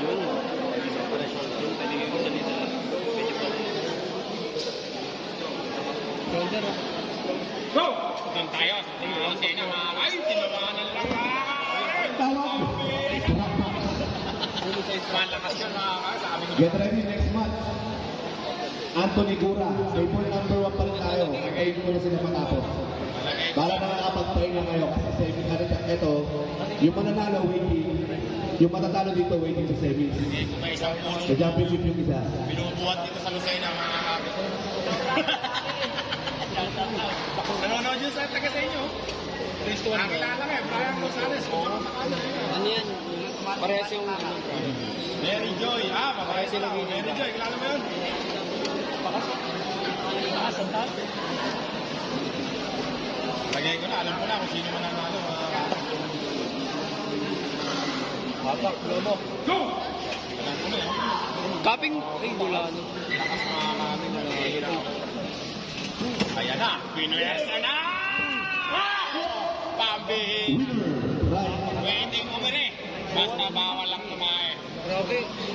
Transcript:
Yun. Yung pinigay ko sa nila. Medyo pa rin. Shoulder ah. Go! Doon tayo. Tingnan na mga ay, tinawanan lang Tawag. malakas yun mga sabi ko. Get ready next match. Anthony Gura. Ay po number 1 pa rin tayo. Kayo ko na sila matapos. Para nakakapag-play na kayo. Kasi ito, yung mananalo waiting. Yung matatalo dito waiting sa semis. May isang puno. Sa championship yung isa. Binubuhat dito sa Lucena mga kapit. Nanonood yun sa taga sa inyo. Nakilala ka eh, Brian Rosales. Ano yan? Parehas yung ano. Mary Joy. Mabaya sila. Mary Joy, kilala mo yun? Lagay ko na, alam ko na kung sino mananalo. Hapak, lobo. Go! Alam ko na yun. Kaping, ay, wala na. Lakas mga kaming nanahihirap. Ayan na, pinuwersa na! Pambihing! Winner, right. Waiting mo rin eh. Basta bawal lang kumain. Grabe.